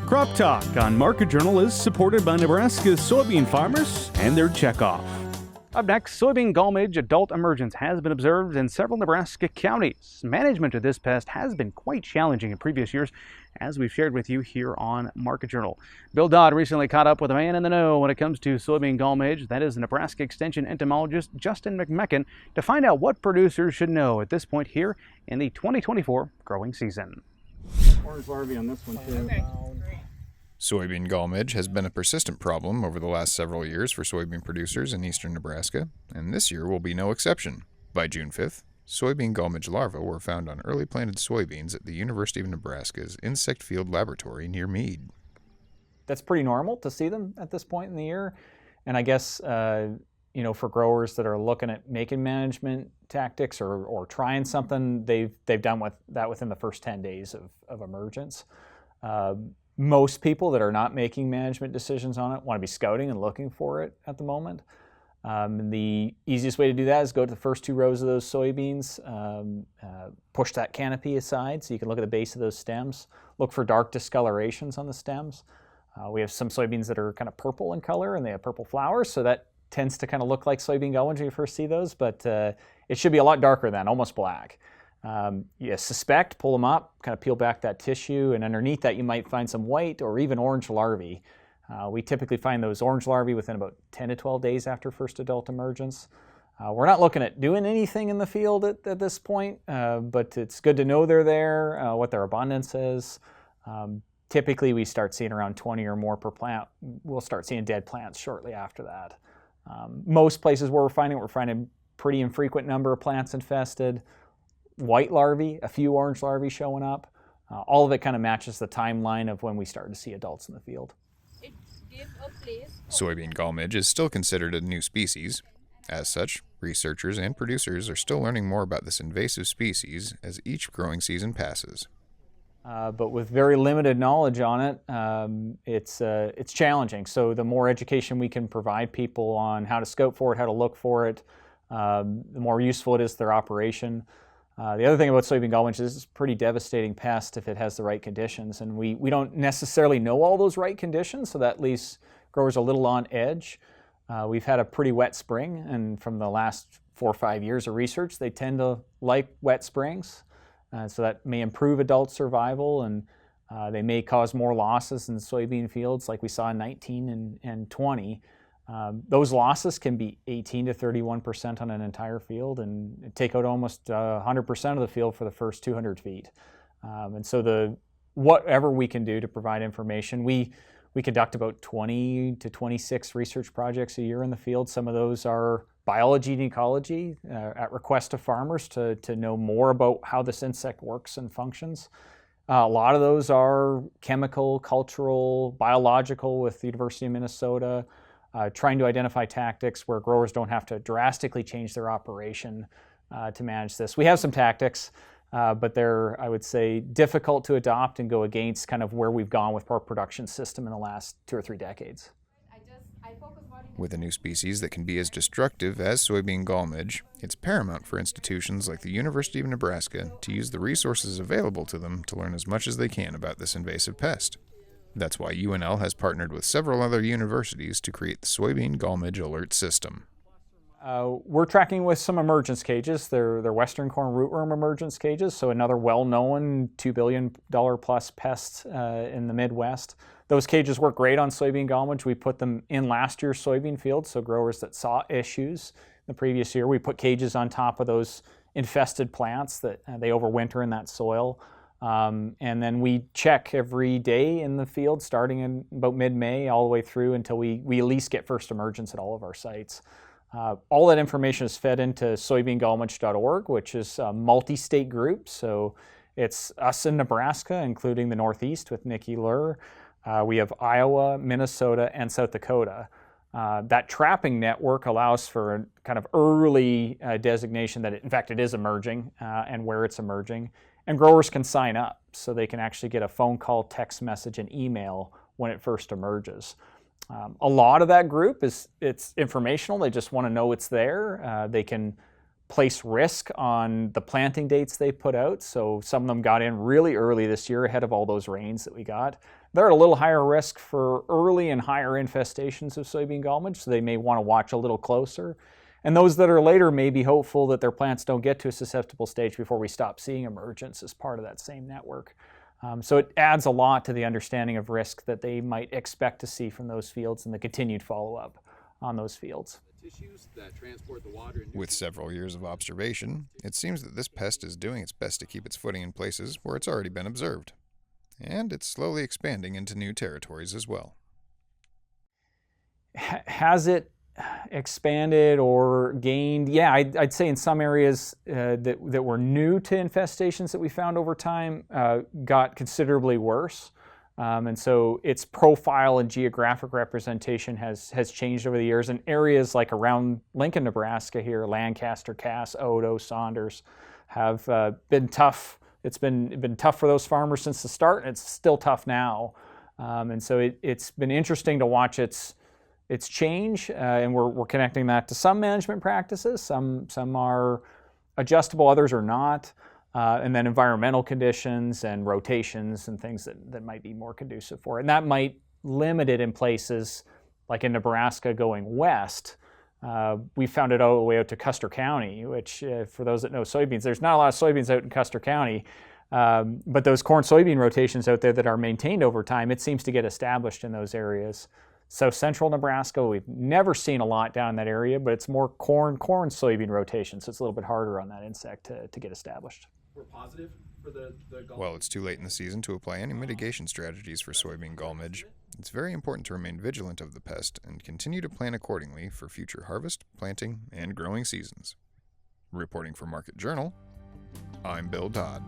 Crop Talk on Market Journal is supported by Nebraska's soybean farmers and their checkoff. Up next, soybean gall midge adult emergence has been observed in several Nebraska counties. Management of this pest has been quite challenging in previous years, as we've shared with you here on Market Journal. Bill Dodd recently caught up with a man in the know when it comes to soybean gall midge. That is Nebraska Extension entomologist Justin McMechan, to find out what producers should know at this point here in the 2024 growing season. Orange larvae on this one too. Okay, great. Soybean gall midge has been a persistent problem over the last several years for soybean producers in eastern Nebraska, and this year will be no exception. By June 5th, soybean gall midge larvae were found on early planted soybeans at the University of Nebraska's Insect Field Laboratory near Mead. That's pretty normal to see them at this point in the year, and I guess for growers that are looking at making management tactics or trying something, they've done that within the first 10 days of emergence. Most people that are not making management decisions on it want to be scouting and looking for it at the moment. The easiest way to do that is go to the first two rows of those soybeans, push that canopy aside so you can look at the base of those stems, look for dark discolorations on the stems. We have some soybeans that are kind of purple in color and they have purple flowers, so that tends to kind of look like soybean gall midge when you first see those, but it should be a lot darker than, almost black. You suspect, pull them up, kind of peel back that tissue, and underneath that you might find some white or even orange larvae. We typically find those orange larvae within about 10 to 12 days after first adult emergence. We're not looking at doing anything in the field at this point, but it's good to know they're there, what their abundance is. Typically we start seeing around 20 or more per plant. We'll start seeing dead plants shortly after that. Most places where we're finding pretty infrequent number of plants infested. White larvae, a few orange larvae showing up. All of it kind of matches the timeline of when we started to see adults in the field. Soybean gall midge is still considered a new species. As such, researchers and producers are still learning more about this invasive species as each growing season passes. But with very limited knowledge on it, it's challenging. So the more education we can provide people on how to scout for it, how to look for it, the more useful it is to their operation. The other thing about soybean gall midge is it's a pretty devastating pest if it has the right conditions, and we don't necessarily know all those right conditions, so that leaves growers a little on edge. We've had a pretty wet spring, and from the last 4 or 5 years of research, they tend to like wet springs, so that may improve adult survival, and they may cause more losses in soybean fields like we saw in 19 and 20. Those losses can be 18 to 31% on an entire field and take out almost 100% of the field for the first 200 feet. And so whatever we can do to provide information, we conduct about 20 to 26 research projects a year in the field. Some of those are biology and ecology at request of farmers to know more about how this insect works and functions. A lot of those are chemical, cultural, biological with the University of Minnesota, trying to identify tactics where growers don't have to drastically change their operation to manage this. We have some tactics, but they're, I would say, difficult to adopt and go against kind of where we've gone with our production system in the last 2 or 3 decades. With a new species that can be as destructive as soybean gall midge, it's paramount for institutions like the University of Nebraska to use the resources available to them to learn as much as they can about this invasive pest. That's why UNL has partnered with several other universities to create the Soybean Gall Midge Alert System. We're tracking with some emergence cages. They're western corn rootworm emergence cages, so another well-known $2 billion plus pest in the Midwest. Those cages work great on soybean gall midge. We put them in last year's soybean field, so growers that saw issues the previous year, we put cages on top of those infested plants that they overwinter in that soil. And then we check every day in the field, starting in about mid-May all the way through until we at least get first emergence at all of our sites. All that information is fed into soybeangallmidge.org, which is a multi-state group. So it's us in Nebraska, including the Northeast with Nikki Lur. We have Iowa, Minnesota, and South Dakota. That trapping network allows for a kind of early designation that, in fact, it is emerging and where it's emerging. And growers can sign up so they can actually get a phone call, text message, and email when it first emerges. A lot of that group it's informational. They just want to know it's there. They can place risk on the planting dates they put out. So some of them got in really early this year ahead of all those rains that we got. They're at a little higher risk for early and higher infestations of soybean gall midge, so they may want to watch a little closer. And those that are later may be hopeful that their plants don't get to a susceptible stage before we stop seeing emergence as part of that same network. So it adds a lot to the understanding of risk that they might expect to see from those fields and the continued follow-up on those fields. With several years of observation, it seems that this pest is doing its best to keep its footing in places where it's already been observed. And it's slowly expanding into new territories as well. Has it expanded or gained? Yeah, I'd say in some areas that were new to infestations that we found over time got considerably worse. And so its profile and geographic representation has changed over the years. And areas like around Lincoln, Nebraska here, Lancaster, Cass, Odo, Saunders, have been tough. It's been tough for those farmers since the start, and it's still tough now. And so it's been interesting to watch its change, and we're connecting that to some management practices. Some are adjustable, others are not. And then environmental conditions and rotations and things that might be more conducive for it. And that might limit it in places like in Nebraska going west. We found it all the way out to Custer County, which for those that know soybeans, there's not a lot of soybeans out in Custer County, but those corn-soybean rotations out there that are maintained over time, it seems to get established in those areas. South central Nebraska, we've never seen a lot down in that area, but it's more corn-soybean rotation, so it's a little bit harder on that insect to get established. We're positive for the gall. While it's too late in the season to apply any mitigation strategies for soybean gall midge, it's very important to remain vigilant of the pest and continue to plan accordingly for future harvest, planting, and growing seasons. Reporting for Market Journal, I'm Bill Todd.